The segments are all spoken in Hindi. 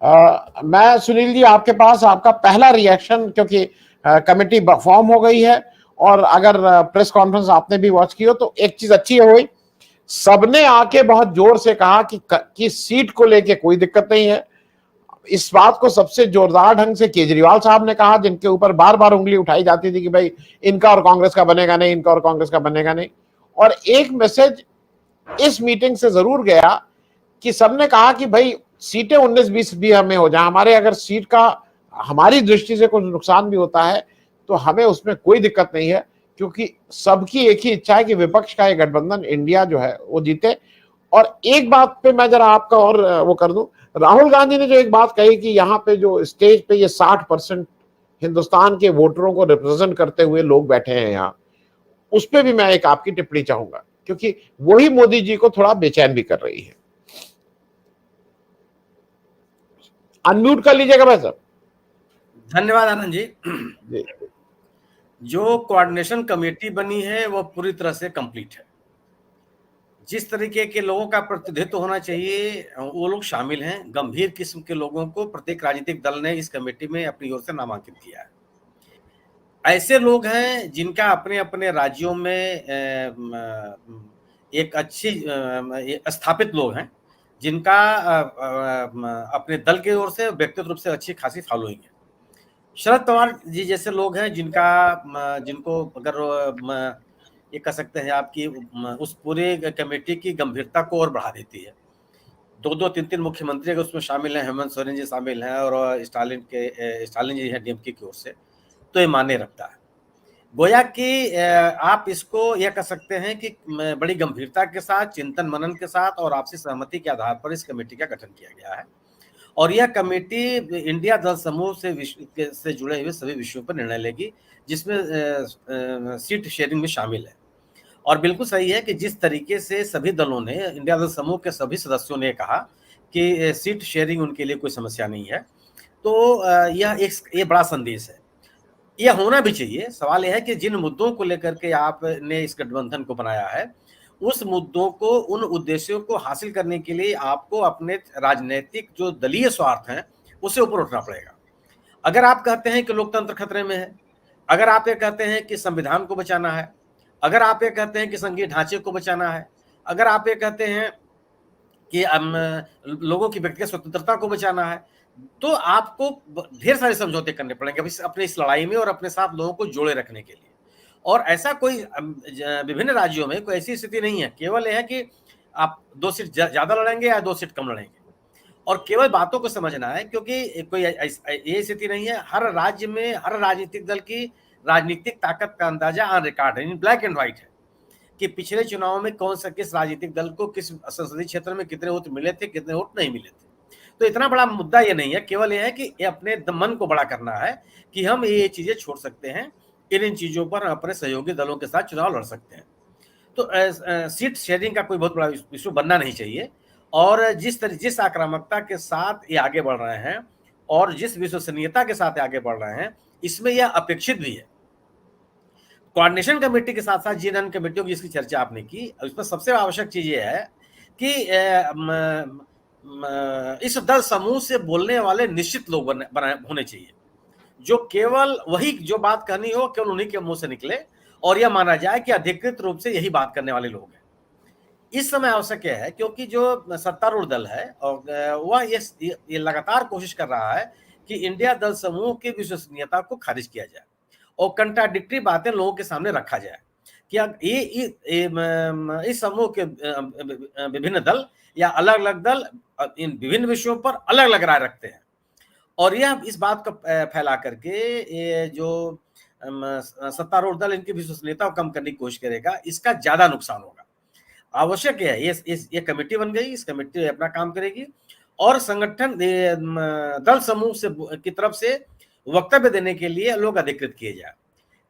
मैं सुनील जी आपके पास आपका पहला रिएक्शन, क्योंकि कमेटी फॉर्म हो गई है और अगर प्रेस कॉन्फ्रेंस आपने भी वॉच की हो तो एक चीज अच्छी हुई, सबने आके बहुत जोर से कहा कि सीट को लेके कोई दिक्कत नहीं है। इस बात को सबसे जोरदार ढंग से केजरीवाल साहब ने कहा, जिनके ऊपर बार बार उंगली उठाई जाती थी कि भाई इनका और कांग्रेस का बनेगा नहीं, इनका और कांग्रेस का बनेगा नहीं। और एक मैसेज इस मीटिंग से जरूर गया कि सबने कहा कि भाई सीटें 19-20 भी हमें हो जाए, हमारे अगर सीट का हमारी दृष्टि से कुछ नुकसान भी होता है तो हमें उसमें कोई दिक्कत नहीं है, क्योंकि सबकी एक ही इच्छा है कि विपक्ष का एक गठबंधन इंडिया जो है वो जीते। और एक बात पे मैं जरा आपका और वो कर दूं, राहुल गांधी ने जो एक बात कही कि यहाँ पे जो स्टेज पे ये 60% हिंदुस्तान के वोटरों को रिप्रेजेंट करते हुए लोग बैठे हैं यहाँ, उस पर भी मैं एक आपकी टिप्पणी चाहूंगा, क्योंकि वही मोदी जी को थोड़ा बेचैन भी कर रही है। अनम्यूट कर लीजिएगा भाई साहब। धन्यवाद आनंद जी। जी। जो कोऑर्डिनेशन कमेटी बनी है वो पूरी तरह से कंप्लीट है। जिस तरीके के लोगों का प्रतिनिधित्व होना चाहिए वो लोग शामिल हैं। गंभीर किस्म के लोगों को प्रत्येक राजनीतिक दल ने इस कमेटी में अपनी ओर से नामांकित किया है। ऐसे लोग हैं जिनका अपने अपने राज्यों में एक अच्छी स्थापित लोग हैं, जिनका अपने दल की ओर से व्यक्तिगत रूप से अच्छी खासी फॉलोइंग है। शरद पवार जी जैसे लोग हैं जिनको अगर ये कह सकते हैं आपकी उस पूरे कमेटी की गंभीरता को और बढ़ा देती है। 2-2, 3-3 मुख्यमंत्री अगर उसमें शामिल हैं, हेमंत सोरेन जी शामिल हैं और स्टालिन जी हैं डीएमके की ओर से, तो ये मायने रखता है। गोया कि आप इसको यह कह सकते हैं कि बड़ी गंभीरता के साथ, चिंतन मनन के साथ और आपसी सहमति के आधार पर इस कमेटी का गठन किया गया है। और यह कमेटी इंडिया दल समूह से जुड़े हुए सभी विषयों पर निर्णय लेगी, जिसमें सीट शेयरिंग में शामिल है। और बिल्कुल सही है कि जिस तरीके से सभी दलों ने, इंडिया दल समूह के सभी सदस्यों ने कहा कि सीट शेयरिंग उनके लिए कोई समस्या नहीं है, तो ये बड़ा संदेश है। यह होना भी चाहिए। सवाल यह है कि जिन मुद्दों को लेकर के आपने इस गठबंधन को बनाया है, उस मुद्दों को, उन उद्देश्यों को हासिल करने के लिए आपको अपने राजनीतिक जो दलीय स्वार्थ हैं उससे ऊपर उठना पड़ेगा। अगर आप कहते हैं कि लोकतंत्र खतरे में है, अगर आप ये कहते हैं कि संविधान को बचाना है, अगर आप ये कहते हैं कि संघीय ढांचे को बचाना है, अगर आप ये कहते हैं कि लोगों की व्यक्तिगत स्वतंत्रता को बचाना है, तो आपको ढेर सारे समझौते करने पड़ेंगे अपने इस लड़ाई में और अपने साथ लोगों को जोड़े रखने के लिए। और ऐसा कोई विभिन्न राज्यों में कोई ऐसी स्थिति नहीं है। केवल यह है कि आप 2 सीट ज्यादा लड़ेंगे या 2 सीट कम लड़ेंगे, और केवल बातों को समझना है, क्योंकि कोई ये स्थिति नहीं है। हर राज्य में हर राजनीतिक दल की राजनीतिक ताकत का अंदाजा ऑन रिकॉर्ड है, ब्लैक एंड व्हाइट है कि पिछले चुनाव में कौन सा किस राजनीतिक दल को किस संसदीय क्षेत्र में कितने वोट मिले थे, कितने वोट नहीं मिले थे। तो इतना बड़ा मुद्दा ये नहीं है। केवल ये है कि ये अपने मन को बड़ा करना है कि हम ये चीजें छोड़ सकते हैं, इन चीजों पर अपने सहयोगी दलों के साथ चुनाव लड़ सकते हैं। तो सीट शेयरिंग का कोई बहुत बड़ा इशू बनना नहीं चाहिए। और जिस आक्रामकता के साथ ये आगे बढ़ रहे हैं और जिस विश्वसनीयता के साथ आगे बढ़ रहे हैं, इसमें यह अपेक्षित भी है। कोऑर्डिनेशन कमेटी के साथ साथ जिन अन्य कमेटियों की जिसकी चर्चा आपने की, उसमें सबसे आवश्यक चीज ये है कि इस दल समूह से बोलने वाले निश्चित लोग होने चाहिए, जो केवल वही जो बात कहनी हो केवल उन्हीं के मुंह से निकले और यह माना जाए कि अधिकृत रूप से यही बात करने वाले लोग हैं। इस समय आवश्यक है, क्योंकि जो सत्तारूढ़ दल है और वह ये लगातार कोशिश कर रहा है कि इंडिया दल समूह की विश्वसनीयता को खारिज किया जाए और कंट्राडिक्टरी बातें लोगों के सामने रखा जाए कि इस समूह के विभिन्न दल या अलग अलग दल इन विभिन्न विषयों पर अलग अलग राय रखते हैं। और यह इस बात को फैला करके ये जो सत्तारूढ़ दल इनकी विश्वसनीयता को कम करने की कोशिश करेगा, इसका ज्यादा नुकसान होगा। आवश्यक है ये कमेटी बन गई, इस कमेटी अपना काम करेगी और संगठन दल समूह से की तरफ से वक्तव्य देने के लिए लोग अधिकृत किए जाए।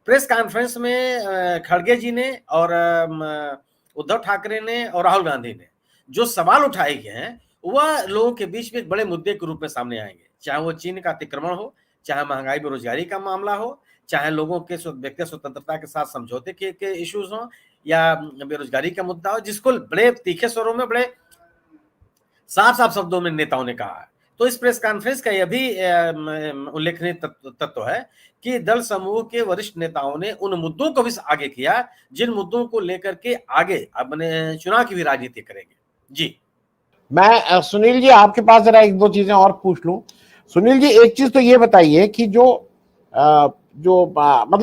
प्रेस कॉन्फ्रेंस में खड़गे जी ने और उद्धव ठाकरे ने और राहुल गांधी ने जो सवाल उठाए गए हैं वह लोगों के बीच में एक बड़े मुद्दे के रूप में सामने आएंगे, चाहे वो चीन का अतिक्रमण हो, चाहे महंगाई बेरोजगारी का मामला हो, चाहे लोगों के व्यक्तिगत स्वतंत्रता के साथ समझौते के इश्यूज हो या बेरोजगारी का मुद्दा हो, जिसको बड़े तीखे स्वरों में बड़े साफ साफ शब्दों में नेताओं ने कहा है तो इस प्रेस कॉन्फ्रेंस का यह भी उल्लेखनीय तत्व है कि दल समूह के वरिष्ठ नेताओं ने उन मुद्दों को भी आगे किया जिन मुद्दों को लेकर के आगे अपने चुनाव की भी राजनीति करेंगे। जी मैं सुनील जी आपके पास जरा एक दो चीजें और पूछ लूं। सुनील जी, एक चीज तो ये बताइए कि मतलब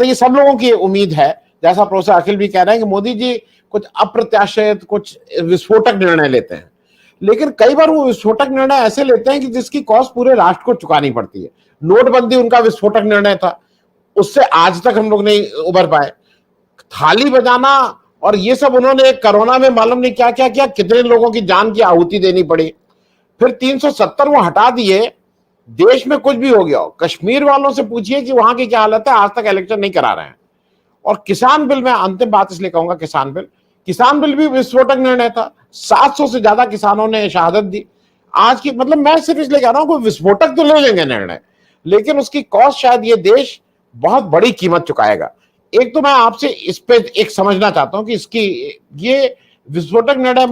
ये सब लोगों की उम्मीद है, जैसा प्रोफेसर अखिल भी कह रहे हैं कि मोदी जी कुछ अप्रत्याशित, कुछ विस्फोटक निर्णय लेते हैं, लेकिन कई बार वो विस्फोटक निर्णय ऐसे लेते हैं कि जिसकी कॉस्ट पूरे राष्ट्र को चुकानी पड़ती है। नोटबंदी उनका विस्फोटक निर्णय था, उससे आज तक हम लोग नहीं उबर पाए। थाली बजाना और ये सब उन्होंने कोरोना में मालूम नहीं क्या क्या किया, कितने लोगों की जान की आहुति देनी पड़ी। फिर 370 वो हटा दिए, देश में कुछ भी हो गया हो। कश्मीर वालों से पूछिए कि वहां की क्या हालत है, आज तक इलेक्शन नहीं करा रहे हैं। और किसान बिल, मैं अंतिम बात इसलिए कहूंगा, किसान बिल भी विस्फोटक निर्णय था। 700 से ज्यादा किसानों ने शहादत दी। आज की मतलब मैं सिर्फ इसलिए कह रहा हूं कि विस्फोटक तो ले लेंगे निर्णय, लेकिन उसकी कॉस्ट शायद ये देश बहुत बड़ी कीमत चुकाएगा। एक तो मैं आपसे इस पे एक समझना चाहता हूं कि इसकी ये विस्फोटक निर्णय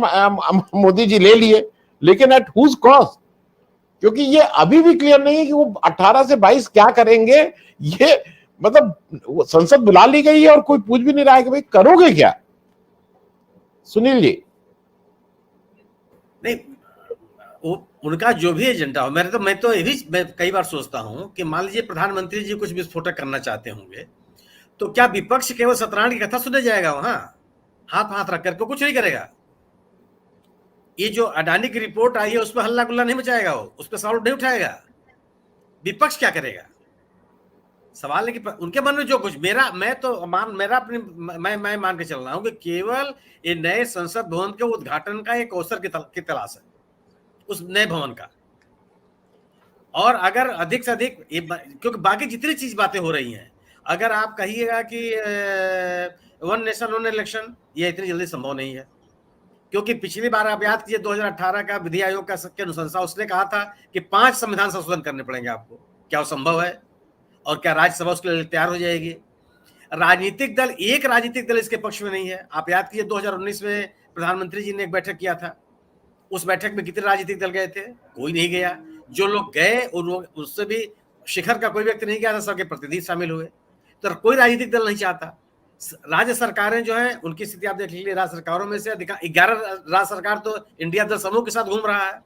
मोदी जी ले लिए, लेकिन एट हुज कॉस्ट? क्योंकि ये अभी भी क्लियर नहीं है कि वो 18 से 22 क्या करेंगे। ये मतलब संसद बुला ली गई है और कोई पूछ भी नहीं रहा है कि भाई करोगे क्या। सुनील जी। नहीं, वो उनका जो भी एजेंडा हो, मैं तो ये भी मैं कई बार सोचता हूं कि मान लीजिए प्रधानमंत्री जी कुछ विस्फोटक करना चाहते होंगे, तो क्या विपक्ष केवल सत्यनारायण की कथा सुनने जाएगा वहां, हाथ रख करके कुछ नहीं करेगा? ये जो अडानी की रिपोर्ट आई है उस पर हल्ला गुल्ला नहीं मचाएगा, वो उस पर सवाल नहीं उठाएगा। विपक्ष क्या करेगा? सवाल है कि उनके मन में जो कुछ मैं मान के चल रहा हूं कि केवल ये नए संसद भवन के उद्घाटन का एक अवसर की तलाश है, उस नए भवन का। और अगर अधिक से अधिक, क्योंकि बाकी जितनी चीज बातें हो रही हैं, अगर आप कहिएगा कि वन नेशन वन इलेक्शन, ये इतनी जल्दी संभव नहीं है। क्योंकि पिछली बार आप याद कीजिए 2018 का विधि आयोग का अनुशंसा, उसने कहा था कि 5 संविधान संशोधन करने पड़ेंगे आपको। क्या वो संभव है? और क्या राज्यसभा उसके लिए तैयार हो जाएगी? एक राजनीतिक दल इसके पक्ष में नहीं है। आप याद कीजिए 2019 में प्रधानमंत्री जी ने एक बैठक किया था, उस बैठक में कितने राजनीतिक दल गए थे? कोई नहीं गया। जो लोग गए उससे भी शिखर का कोई व्यक्ति नहीं गया था, सबके प्रतिनिधि शामिल हुए। तो कोई राजनीतिक दल नहीं चाहता। राज्य सरकारें जो हैं उनकी स्थिति आप देख लीजिए, राज्य सरकारों में से 11 राज्य सरकार तो इंडिया दल समूह के साथ घूम रहा है,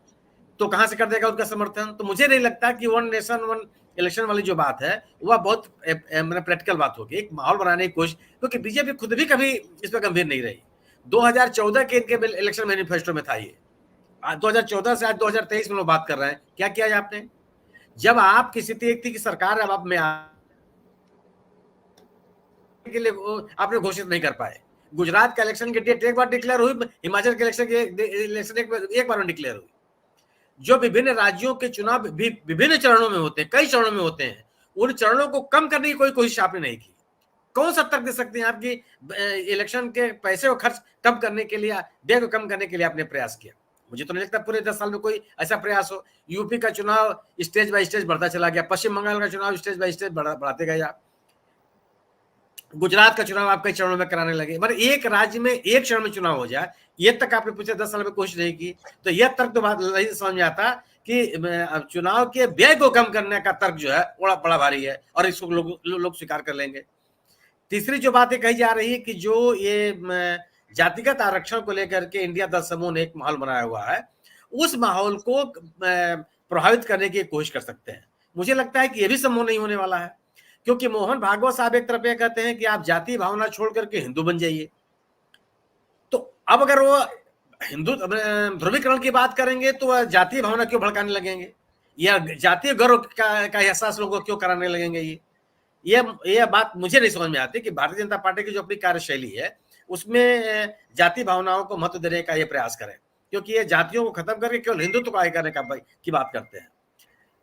तो कहां से कर देगा उनका समर्थन? तो मुझे नहीं लगता कि वन नेशन वन इलेक्शन वाली जो बात है वह बहुत प्रैक्टिकल बात होगी, एक माहौल बनाने की कोशिश। क्योंकि बीजेपी खुद भी कभी इस पर गंभीर नहीं रही। 2014 के इनके इलेक्शन मैनिफेस्टो में था ये, 2014 से आज 2023 में लोग बात कर रहे हैं। क्या किया आपने? जब आपकी स्थिति एक थी कि सरकार अब में के लिए आपने घोषित नहीं कर पाए। गुजरात का इलेक्शन की डेट एक बार डिक्लेयर हुई, हिमाचल के इलेक्शन एक बार में डिक्लेयर हुई। जो विभिन्न राज्यों के चुनाव भी विभिन्न चरणों में होते हैं, कई चरणों में होते हैं, उन चरणों को कम करने की कोई कोशिश आपने नहीं की। कौन सा तर्क दे सकते हैं आपकी इलेक्शन के पैसे को खर्च कम करने के लिए, व्यय को कम करने के लिए आपने प्रयास किया? मुझे तो नहीं लगता पूरे 10 साल में कोई ऐसा प्रयास हो। यूपी का चुनाव स्टेज बाय स्टेज बढ़ता चला गया, पश्चिम बंगाल का चुनाव स्टेज बाय स्टेज बढ़ाते गए आप, गुजरात का चुनाव आप कई चरणों में कराने लगे। मतलब एक राज्य में एक चरण में चुनाव हो जाए, ये तक आपने पिछले 10 साल में कोशिश नहीं की। तो यह तर्क तो बात नहीं समझ में आता कि चुनाव के व्यय को कम करने का तर्क जो है बड़ा भारी है, और इसको लोग स्वीकार कर लेंगे। तीसरी जो बात कही जा रही है कि जो ये जातिगत आरक्षण को लेकर के इंडिया दल समूह ने एक माहौल बनाया हुआ है, उस माहौल को प्रभावित करने की कोशिश कर सकते हैं। मुझे लगता है कि यह भी संभव नहीं होने वाला है, क्योंकि मोहन भागवत साहब एक तरफ ये कहते हैं कि आप जाति भावना छोड़ करके हिंदू बन जाइए। तो अब अगर वो हिंदू ध्रुवीकरण की बात करेंगे तो वह जातीय भावना क्यों भड़काने लगेंगे, या जातीय गर्व का एहसास लोगों को क्यों कराने लगेंगे? ये बात मुझे नहीं समझ में आती कि भारतीय जनता पार्टी की जो अपनी कार्यशैली है उसमें जाति भावनाओं को महत्व देने का ये प्रयास करें, क्योंकि ये जातियों को खत्म करके केवल हिंदुत्व को आगे करने की बात करते हैं।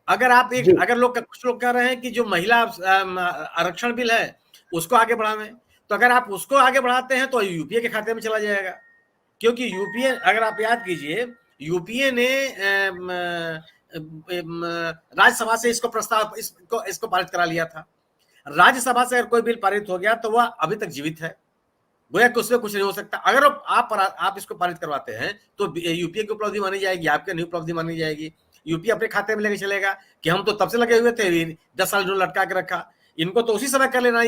अगर कुछ लोग कह रहे हैं कि जो महिला आरक्षण बिल है उसको आगे बढ़ावें, तो अगर आप उसको आगे बढ़ाते हैं तो यूपीए के खाते में चला जाएगा। क्योंकि यूपीए, अगर आप याद कीजिए, यूपीए ने राज्यसभा से इसको पारित करा लिया था। राज्यसभा से अगर कोई बिल पारित हो गया तो वह अभी तक जीवित है, गोया कि उसमें कुछ नहीं हो सकता। अगर आप इसको पारित करवाते हैं तो यूपीए की उपलब्धि मानी जाएगी, आपकी नहीं उपलब्धि मानी जाएगी। यूपी अपने खाते में लेके चलेगा कि हम तो तब से लगे हुए थे, 10 साल जो लटका के रखा। इनको तो उसी समय कर लेना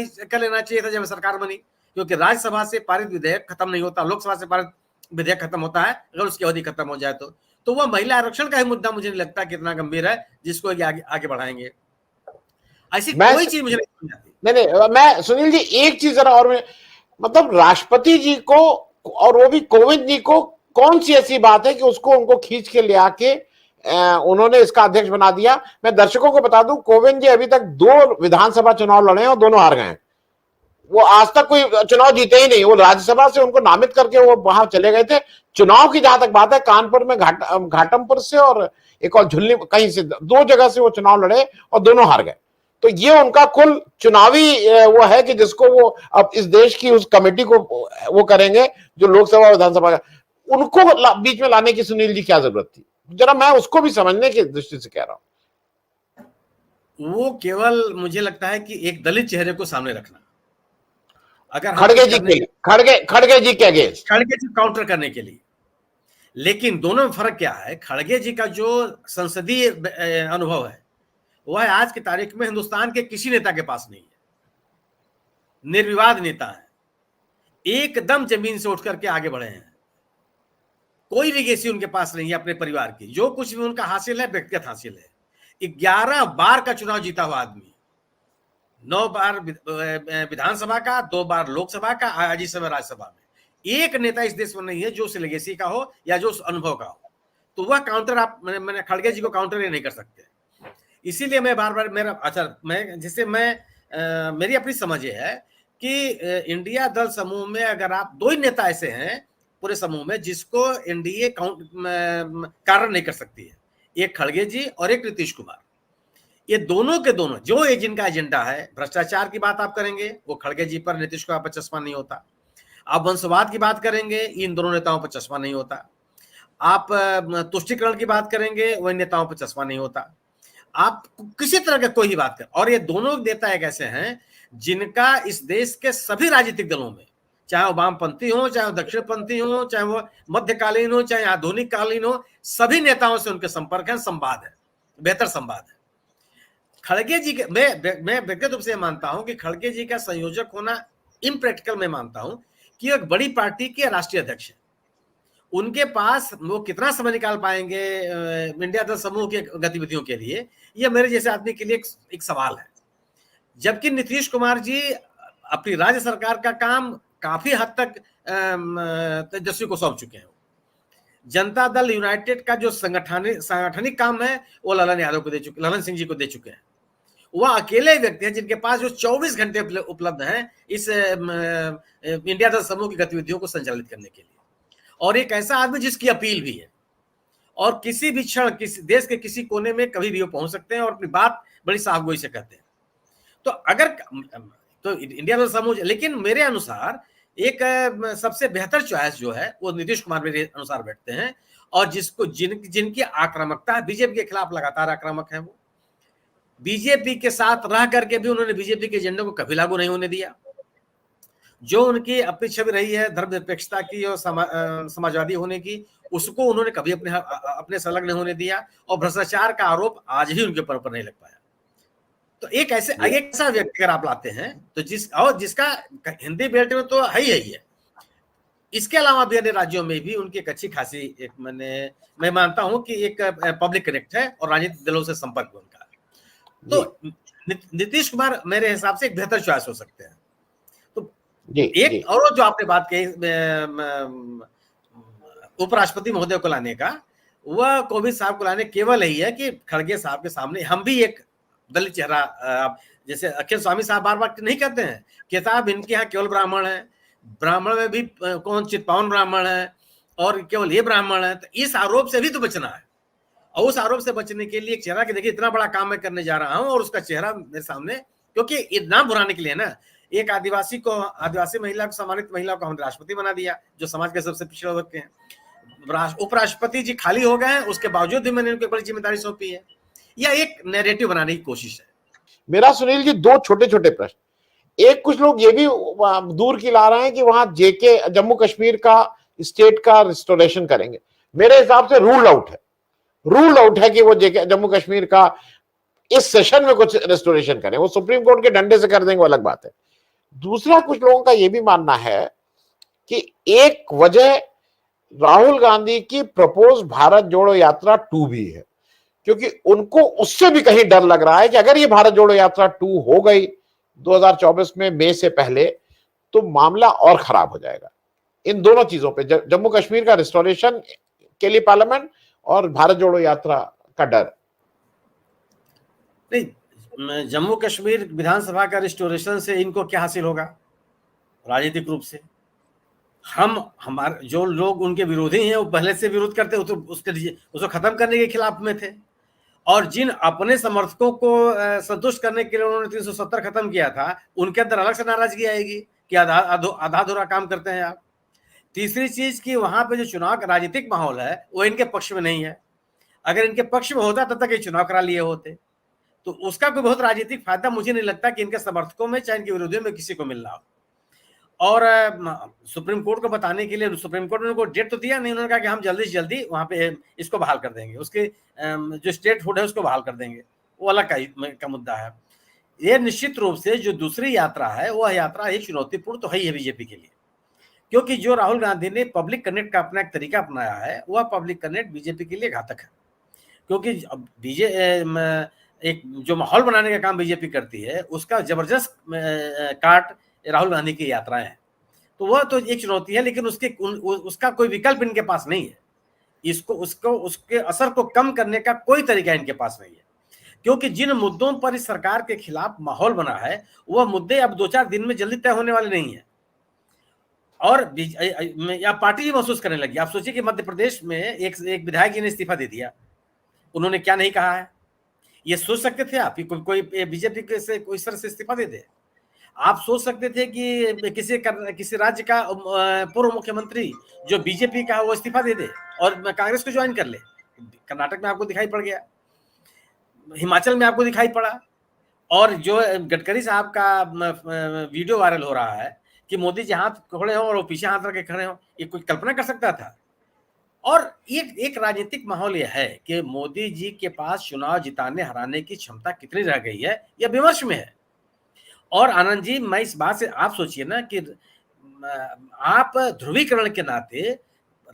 चाहिए था जब सरकार बनी, क्योंकि राज्यसभा से पारित विधेयक खत्म नहीं होता, लोकसभा से पारित विधेयक खत्म होता है अगर उसकी अवधि खत्म हो जाए तो वह महिला आरक्षण का ही मुद्दा मुझे नहीं लगता कितना गंभीर है जिसको आगे बढ़ाएंगे। ऐसी कोई चीज मुझे नहीं समझ आती। नहीं, मैं सुनील जी एक चीज जरा और मतलब राष्ट्रपति जी को और वो भी कोविंद जी को कौन सी ऐसी बात है कि उसको उनको खींच के ले आके उन्होंने इसका अध्यक्ष बना दिया। मैं दर्शकों को बता दूं, कोविंद जी अभी तक 2 विधानसभा चुनाव लड़े हैं और दोनों हार गए हैं। वो आज तक कोई चुनाव जीते ही नहीं। वो राज्यसभा से उनको नामित करके वो वहां चले गए थे। चुनाव की जहां तक बात है, कानपुर में घाटमपुर से और एक और झुल्ली कहीं से 2 जगह से वो चुनाव लड़े और दोनों हार गए। तो ये उनका कुल चुनावी वो है कि जिसको वो अब इस देश की उस कमेटी को वो करेंगे जो लोकसभा विधानसभा का, उनको बीच में लाने की सुनील जी क्या जरूरत थी? जरा मैं उसको भी समझने की दृष्टि से कह रहा हूं। वो केवल मुझे लगता है कि एक दलित चेहरे को सामने रखना, अगर खड़गे जी के लिए, खड़गे जी के अगेंस्ट, खड़गे जी काउंटर करने के लिए। लेकिन दोनों में फर्क क्या है? खड़गे जी का जो संसदीय अनुभव है वह आज की तारीख में हिंदुस्तान के किसी नेता के पास नहीं है। निर्विवाद नेता है, एकदम जमीन से उठ करके आगे बढ़े हैं। कोई लिगेसी उनके पास नहीं है अपने परिवार की। जो कुछ भी उनका हासिल है व्यक्तिगत हासिल है। 11 बार का चुनाव जीता हुआ आदमी, 9 बार विधानसभा का, 2 बार लोकसभा का, आज इस समय राज्यसभा में। एक नेता इस देश में नहीं है जो उस लेगेसी का हो या जो उस अनुभव का हो। तो वह काउंटर आप मैंने खड़गे जी को काउंटर ही नहीं कर सकते। इसीलिए मैं बार बार मेरी अपनी समझ ये है कि इंडिया दल समूह में अगर आप 2 ही नेता ऐसे हैं पूरे समूह में जिसको एनडीए कारण नहीं कर सकती है, एक खड़गे जी और एक नीतीश कुमार। ये दोनों के दोनों जो जिनका एजेंडा है, भ्रष्टाचार की बात आप करेंगे वो खड़गे जी पर, नीतीश कुमार पर चश्मा नहीं होता। आप वंशवाद की बात करेंगे, इन दोनों नेताओं पर चश्मा नहीं होता। आप तुष्टिकरण की बात करेंगे, वह नेताओं पर चश्मा नहीं होता। आप किसी तरह का कोई ही बात कर, और ये दोनों नेता एक ऐसे हैं जिनका इस देश के सभी राजनीतिक दलों में, चाहे वो वामपंथी हो, चाहे वो दक्षिणपंथी हो, चाहे वो मध्यकालीन हो, चाहे आधुनिक कालीन हो, सभी नेताओं से उनके संपर्क है, संवाद है, बेहतर संवाद है। खड़गे जी के मैं व्यक्तिगत रूप से मानता हूं कि खड़गे जी का संयोजक होना इम्प्रैक्टिकल मैं मानता हूं कि एक बड़ी पार्टी के राष्ट्रीय अध्यक्ष है। उनके पास वो कितना समय निकाल पाएंगे इंडिया दल समूह की गतिविधियों के लिए, यह मेरे जैसे आदमी के लिए एक सवाल है। जबकि नीतीश कुमार जी अपनी राज्य सरकार का काम काफी हद तक तेजस्वी को सौंप चुके हैं। जनता दल यूनाइटेड का जो सांगठनिक काम है वो ललन सिंह जी को दे चुके हैं। वह अकेले व्यक्ति हैं जिनके पास जो 24 घंटे उपलब्ध हैं इस इंडिया दल समूह की गतिविधियों को संचालित करने के लिए, और एक ऐसा आदमी जिसकी अपील भी है और किसी भी क्षण किसी देश के किसी कोने में कभी भी वो पहुंच सकते हैं और अपनी बात बड़ी साफगोई से कहते हैं। तो अगर तो इंडिया दल समूह, लेकिन मेरे अनुसार एक सबसे बेहतर चॉइस जो है वो नीतीश कुमार मेरे अनुसार बैठते हैं, और जिनकी आक्रामकता बीजेपी के खिलाफ लगातार आक्रामक है। वो बीजेपी के साथ रह करके भी उन्होंने बीजेपी के एजेंडे को कभी लागू नहीं होने दिया। जो उनकी अपनी छवि रही है धर्मनिरपेक्षता की और समाजवादी होने की, उसको उन्होंने कभी अपने संलग्न होने दिया, और भ्रष्टाचार का आरोप आज भी उनके ऊपर नहीं लग पाया। तो एक ऐसा व्यक्ति अगर आप लाते हैं तो जिसका हिंदी बेल्ट में तो है ही है, इसके अलावा भी अन्य राज्यों में भी उनकी एक अच्छी खासी एक मैं मानता हूं कि एक पब्लिक कनेक्ट है और राजनीतिक दलों से संपर्क उनका। तो नीतीश कुमार मेरे हिसाब से एक बेहतर चॉइस हो सकते हैं। तो एक और जो आपने बात कही उपराष्ट्रपति महोदय को लाने का, वह कोविंद साहब को लाने केवल यही है कि खड़गे साहब के सामने हम भी एक दलित चेहरा, जैसे अखिल स्वामी साहब बार बार नहीं कहते हैं कि साहब इनके यहाँ केवल ब्राह्मण है, ब्राह्मण में भी कौन चितपावन ब्राह्मण है और केवल ये ब्राह्मण है। तो इस आरोप से भी तो बचना है, और उस आरोप से बचने के लिए एक चेहरा कि देखिए इतना बड़ा काम मैं करने जा रहा हूं और उसका चेहरा मेरे सामने, क्योंकि नाम बुलाने के लिए ना, एक आदिवासी महिला को, सम्मानित महिला को हमने राष्ट्रपति बना दिया जो समाज के सबसे पिछड़े वर्ग के हैं। उपराष्ट्रपति जी खाली हो गए हैं, उसके बावजूद भी मैंने उनको बड़ी जिम्मेदारी सौंपी है। यह एक नैरेटिव बनाने की कोशिश है। मेरा सुनील जी 2 छोटे छोटे प्रश्न। एक, कुछ लोग ये भी दूर की ला रहे हैं कि वहां जेके जम्मू कश्मीर का स्टेट का रिस्टोरेशन करेंगे। मेरे हिसाब से रूल आउट है। रूल आउट है कि वो जम्मू कश्मीर का इस सेशन में कुछ रेस्टोरेशन करें। वो सुप्रीम कोर्ट के डंडे से कर देंगे, वो अलग बात है। दूसरा, कुछ लोगों का यह भी मानना है कि एक वजह राहुल गांधी की प्रपोज भारत जोड़ो यात्रा 2 भी है, क्योंकि उनको उससे भी कहीं डर लग रहा है कि अगर ये भारत जोड़ो यात्रा 2 हो गई 2024 में मई से पहले, तो मामला और खराब हो जाएगा। इन दोनों चीजों पे, जम्मू कश्मीर का रिस्टोरेशन के लिए पार्लियामेंट और भारत जोड़ो यात्रा का डर। नहीं, जम्मू कश्मीर विधानसभा का रिस्टोरेशन से इनको क्या हासिल होगा राजनीतिक रूप से? हमारे जो लोग उनके विरोधी हैं वो पहले से विरोध करते, तो उसको खत्म करने के खिलाफ में थे। और जिन अपने समर्थकों को संतुष्ट करने के लिए उन्होंने 370 खत्म किया था, उनके अंदर अलग से नाराजगी आएगी कि आधा अधूरा काम करते हैं आप। तीसरी चीज कि वहां पे जो चुनाव का राजनीतिक माहौल है वो इनके पक्ष में नहीं है। अगर इनके पक्ष में होता तब तक ये चुनाव करा लिए होते, तो उसका कोई बहुत राजनीतिक फायदा मुझे नहीं लगता कि इनके समर्थकों में चाहे इनके विरोधियों में किसी को मिल रहा हो। और सुप्रीम कोर्ट को बताने के लिए सुप्रीम कोर्ट ने उनको डेट तो दिया नहीं, उन्होंने कहा कि हम जल्दी से जल्दी वहां पे इसको बहाल कर देंगे, उसके जो स्टेट हुड है उसको बहाल कर देंगे, वो अलग का मुद्दा है। ये निश्चित रूप से जो दूसरी यात्रा है वह यात्रा एक चुनौतीपूर्ण तो है ही है बीजेपी के लिए, क्योंकि जो राहुल गांधी ने पब्लिक कनेक्ट का अपना एक तरीका अपनाया है वह पब्लिक कनेक्ट बीजेपी के लिए घातक है। क्योंकि एक जो माहौल बनाने का काम बीजेपी करती है उसका जबरदस्त काट राहुल गांधी की यात्राएं हैं, तो वह तो एक चुनौती है, लेकिन उसका कोई विकल्प इनके पास नहीं है। उसके असर को कम करने का कोई तरीका इनके पास नहीं है, क्योंकि जिन मुद्दों पर इस सरकार के खिलाफ माहौल बना है वह मुद्दे अब 2-4 दिन में जल्दी तय होने वाले नहीं है। और पार्टी भी महसूस करने लगी। आप सोचिए कि मध्य प्रदेश में एक विधायक जी ने इस्तीफा दे दिया, उन्होंने क्या नहीं कहा है? ये सोच सकते थे आप कोई बीजेपी से कोई तरह से इस्तीफा दे दे? आप सोच सकते थे कि किसी राज्य का पूर्व मुख्यमंत्री जो बीजेपी का है वो इस्तीफा दे दे और कांग्रेस को ज्वाइन कर ले? कर्नाटक में आपको दिखाई पड़ गया, हिमाचल में आपको दिखाई पड़ा, और जो गडकरी साहब का वीडियो वायरल हो रहा है कि मोदी जी हाथ खड़े हो और वो पीछे हाथ रख के खड़े हो, ये कोई कल्पना कर सकता था? और एक राजनीतिक माहौल यह है कि मोदी जी के पास चुनाव जिताने हराने की क्षमता कितनी रह गई है यह विमर्श में है। और आनंद जी, मैं इस बात से, आप सोचिए ना कि आप ध्रुवीकरण के नाते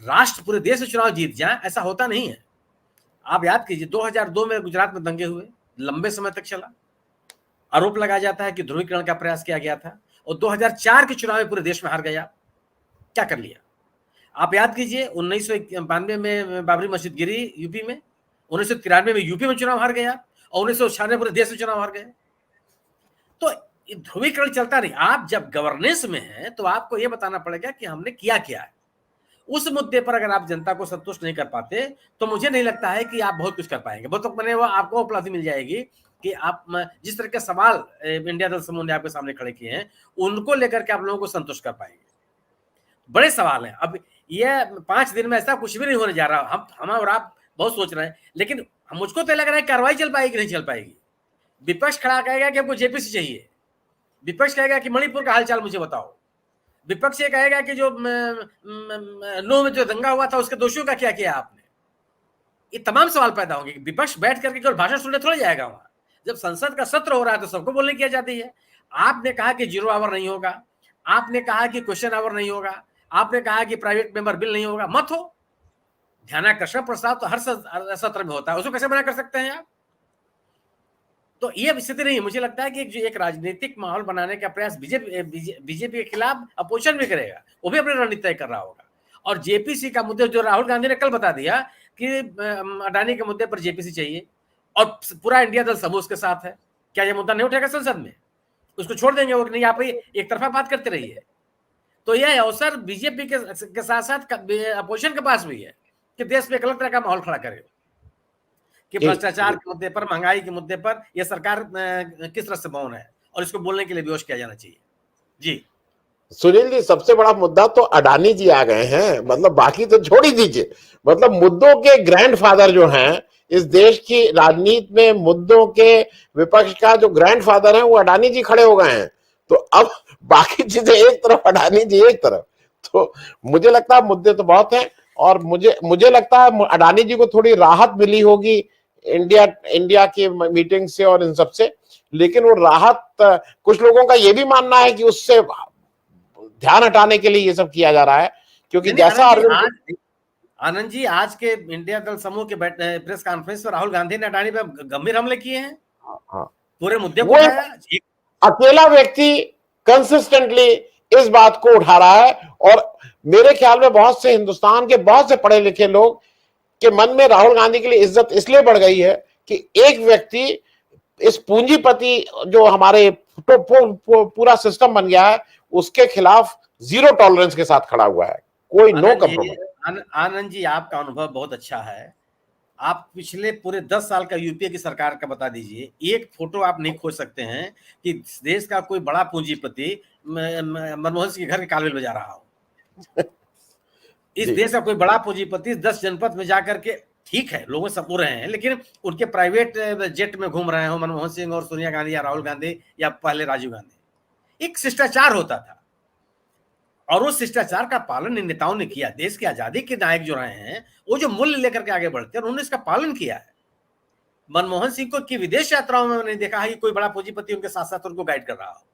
राष्ट्र पूरे देश में चुनाव जीत जाए, ऐसा होता नहीं है। आप याद कीजिए 2002 में गुजरात में दंगे हुए, लंबे समय तक चला, आरोप लगाया जाता है कि ध्रुवीकरण का प्रयास किया गया था, और 2004 के चुनाव में पूरे देश में हार गया। क्या कर लिया? आप याद कीजिए 1992 में बाबरी मस्जिद गिरी यूपी में, 1993 में यूपी में चुनाव हार गया, और 1996 में पूरे देश में चुनाव हार गए। तो ध्रुवीकरण चलता नहीं। आप जब गवर्नेंस में हैं तो आपको यह बताना पड़ेगा कि हमने किया क्या है। उस मुद्दे पर अगर आप जनता को संतुष्ट नहीं कर पाते तो मुझे नहीं लगता है कि आप बहुत कुछ कर पाएंगे। बहुत मैंने वो आपको उपलब्धि मिल जाएगी कि आप जिस तरह के सवाल इंडिया दल समूह ने आपके सामने खड़े किए हैं उनको लेकर के आप लोगों को संतुष्ट कर पाएंगे। बड़े सवाल हैं। अब ये 5 दिन में ऐसा कुछ भी नहीं होने जा रहा। हम और आप बहुत सोच रहे हैं, लेकिन मुझको तो लग रहा है कार्रवाई चल पाएगी नहीं चल पाएगी। विपक्ष खड़ा कहेगा कि हमको जेपीसी चाहिए, विपक्ष कहेगा कि मणिपुर का हालचाल मुझे बताओ, विपक्ष ये कहेगा कि जो नो में जो दंगा हुआ था उसके दोषियों का क्या किया आपने। ये तमाम सवाल पैदा होंगे। विपक्ष बैठ करके केवल भाषण सुनने थोड़ा जाएगा। वहां जब संसद का सत्र हो रहा है तो सबको बोलने की आजादी है। आपने कहा कि 0 आवर नहीं होगा, आपने कहा कि क्वेश्चन आवर नहीं होगा, आपने कहा कि प्राइवेट मेंबर बिल नहीं होगा, मत हो। ध्यानाकर्षण प्रस्ताव तो हर सत्र में होता है, उसको कैसे मना कर सकते हैं आप? तो ये स्थिति नहीं है। मुझे लगता है कि एक राजनीतिक माहौल बनाने का प्रयास बीजेपी के खिलाफ अपोजिशन भी करेगा, वो भी अपनी रणनीति तय कर रहा होगा। और जेपीसी का मुद्दे जो राहुल गांधी ने कल बता दिया कि अडानी के मुद्दे पर जेपीसी चाहिए और पूरा इंडिया दल समूह उसके साथ है, क्या ये मुद्दा नहीं उठेगा संसद में? उसको छोड़ देंगे वो? नहीं, आप एक तरफा बात करते रहिए। तो यह अवसर बीजेपी के साथ साथ अपोजिशन के पास भी है कि देश में एक अलग तरह का माहौल खड़ा करे कि भ्रष्टाचार के मुद्दे पर, महंगाई के मुद्दे पर यह सरकार किस तरह से मौन है, और इसको बोलने के लिए विवश किया जाना चाहिए। जी सुनील जी, सबसे बड़ा मुद्दा तो अडानी जी आ गए हैं। मतलब बाकी तो छोड़ ही दीजिए, मतलब मुद्दों के ग्रैंडफादर जो हैं इस देश की राजनीति में, मुद्दों के विपक्ष का जो ग्रैंडफादर है वो अडानी जी खड़े हो गए हैं। तो अब बाकी चीजें एक तरफ, अडानी जी एक तरफ। तो मुझे लगता है मुद्दे तो बहुत हैं और मुझे लगता है अडानी जी को थोड़ी राहत मिली होगी इंडिया की मीटिंग से और इन सब से, लेकिन वो राहत, कुछ लोगों का ये भी मानना है कि उससे ध्यान हटाने के लिए ये सब किया जा रहा है, क्योंकि जैसा आनंद जी आज के इंडिया दल समूह के प्रेस कॉन्फ्रेंस में राहुल गांधी ने अडानी पर गंभीर हमले किए हैं। हाँ, पूरे मुद्दे को उठाया। अकेला व्यक्ति कंसिस्टेंटली इस बात को उठा रहा है, और मेरे ख्याल में बहुत से हिंदुस्तान के बहुत से पढ़े लिखे लोग के मन में राहुल गांधी के लिए इज्जत इसलिए बढ़ गई है कि एक व्यक्ति इस पूंजीपति जो हमारे पूरा सिस्टम बन गया है उसके खिलाफ जीरो टॉलरेंस के साथ खड़ा हुआ है, कोई नो कंप्रोमाइज। आनंद जी आपका अनुभव बहुत अच्छा है। आप पिछले पूरे 10 साल का यूपीए की सरकार का बता दीजिए, एक फोटो आप नहीं खोज सकते हैं कि देश का कोई बड़ा पूंजीपति मनमोहन सिंह के घर के कालबेल बजा रहा हो। इस देश का कोई बड़ा पूंजीपति 10 जनपद में जाकर के, ठीक है लोगों सब रहे हैं, लेकिन उनके प्राइवेट जेट में घूम रहे हो मनमोहन सिंह और सोनिया गांधी या राहुल गांधी या पहले राजीव गांधी। एक शिष्टाचार होता था और उस शिष्टाचार का पालन इन नेताओं ने किया। देश की आजादी के नायक जो रहे हैं वो जो मूल्य लेकर के आगे बढ़ते हैं उन्होंने इसका पालन किया है। मनमोहन सिंह को की विदेश यात्राओं में मैंने देखा है कि कोई बड़ा पूंजीपति उनके साथ साथ उनको गाइड कर रहा हो।